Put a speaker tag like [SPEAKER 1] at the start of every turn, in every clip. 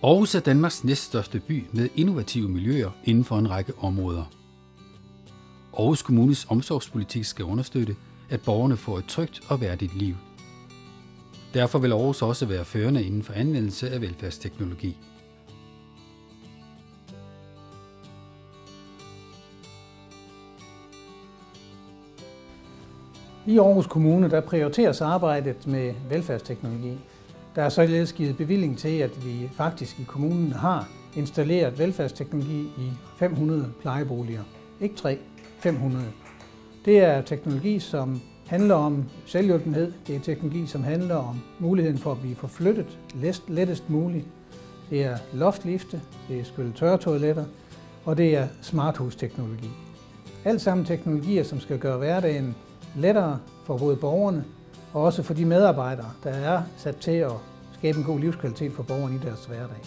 [SPEAKER 1] Aarhus er Danmarks næststørste by med innovative miljøer inden for en række områder. Aarhus Kommunes omsorgspolitik skal understøtte, at borgerne får et trygt og værdigt liv. Derfor vil Aarhus også være førende inden for anvendelse af velfærdsteknologi.
[SPEAKER 2] I Aarhus Kommune der prioriteres arbejdet med velfærdsteknologi. Der er således givet bevilling til, at vi faktisk i kommunen har installeret velfærdsteknologi i 500 plejeboliger. Ikke 3, 500. Det er teknologi, som handler om selvhjulpenhed. Det er teknologi, som handler om muligheden for at blive forflyttet lettest muligt. Det er loftlifte, det er skylle-tørre-toiletter, og det er smarthusteknologi. Alt sammen teknologier, som skal gøre hverdagen lettere for både borgerne og også for de medarbejdere, der er sat til at skabe en god livskvalitet for borgerne i deres hverdag.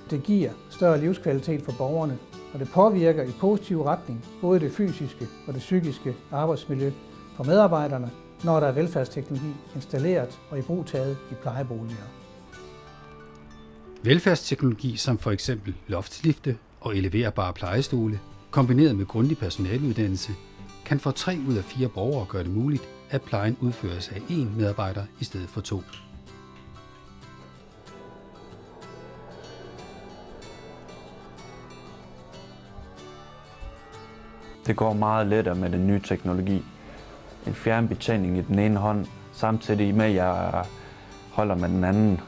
[SPEAKER 2] Det giver større livskvalitet for borgerne, og det påvirker i positiv retning både det fysiske og det psykiske arbejdsmiljø for medarbejderne, når der er velfærdsteknologi installeret og i brug taget i plejeboliger.
[SPEAKER 1] Velfærdsteknologi som for eksempel loftslifte og eleverbare plejestole, kombineret med grundig personaluddannelse, kan for 3 ud af 4 borgere gøre det muligt, at plejen udføres af 1 medarbejder i stedet for 2.
[SPEAKER 3] Det går meget lettere med den nye teknologi. En fjernbetjening i den ene hånd, samtidig med at jeg holder med den anden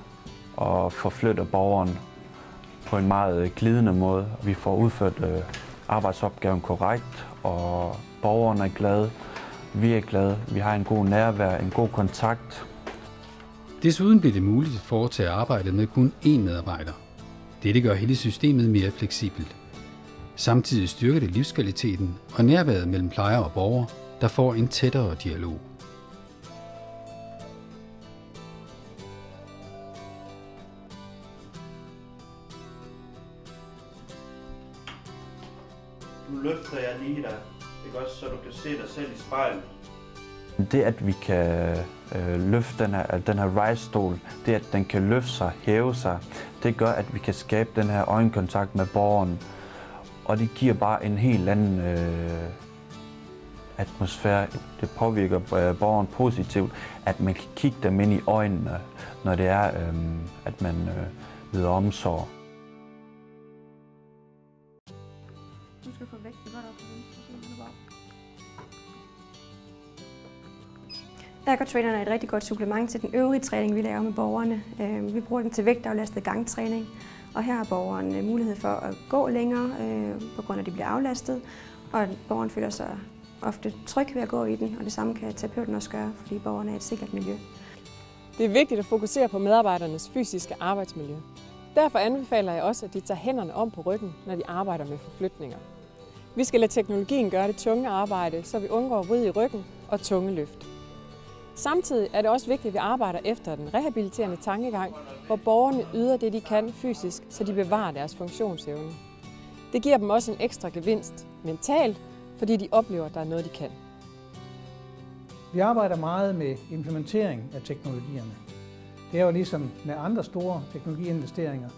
[SPEAKER 3] og forflytter borgeren på en meget glidende måde. Vi får udført arbejdsopgaven korrekt, og borgeren er glad. Vi er glade. Vi har en god nærvær, en god kontakt.
[SPEAKER 1] Desuden bliver det muligt at foretage arbejdet med kun 1 medarbejder. Dette gør hele systemet mere fleksibelt. Samtidig styrker det livskvaliteten og nærværet mellem plejer og borger, der får en tættere dialog.
[SPEAKER 4] Nu løfter jeg lige dig, ikke også, så du kan se dig selv i spejlet.
[SPEAKER 3] Det, at vi kan løfte den her rejstol, det at den kan løfte sig, hæve sig, det gør, at vi kan skabe den her øjenkontakt med borgeren. Og det giver bare en helt anden atmosfære. Det påvirker borgeren positivt, at man kan kigge dem ind i øjnene, når det er, at man yder omsorg.
[SPEAKER 5] Du skal få vægten godt op på venstre. Ergotraineren er et rigtig godt supplement til den øvrige træning, vi laver med borgerne. Vi bruger den til vægtaflastet gangtræning, og her har borgeren mulighed for at gå længere, på grund af at de bliver aflastet, og borgeren føler sig ofte tryg ved at gå i den, og det samme kan terapeuten også gøre, fordi borgeren er et sikkert miljø.
[SPEAKER 6] Det er vigtigt at fokusere på medarbejdernes fysiske arbejdsmiljø. Derfor anbefaler jeg også, at de tager hænderne om på ryggen, når de arbejder med forflytninger. Vi skal lade teknologien gøre det tunge arbejde, så vi undgår vrid i ryggen og tunge løft. Samtidig er det også vigtigt, at vi arbejder efter den rehabiliterende tankegang, hvor borgerne yder det, de kan fysisk, så de bevarer deres funktionsevne. Det giver dem også en ekstra gevinst mentalt, fordi de oplever, at der er noget, de kan.
[SPEAKER 2] Vi arbejder meget med implementering af teknologierne. Det er jo ligesom med andre store teknologiinvesteringer.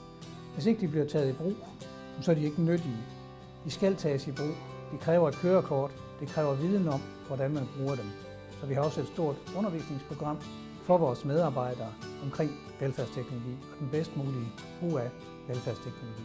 [SPEAKER 2] Hvis ikke de bliver taget i brug, så er de ikke nyttige. De skal tages i brug. De kræver et kørekort. Det kræver viden om, hvordan man bruger dem. Så vi har også et stort undervisningsprogram for vores medarbejdere omkring velfærdsteknologi og den bedst mulige brug af velfærdsteknologi.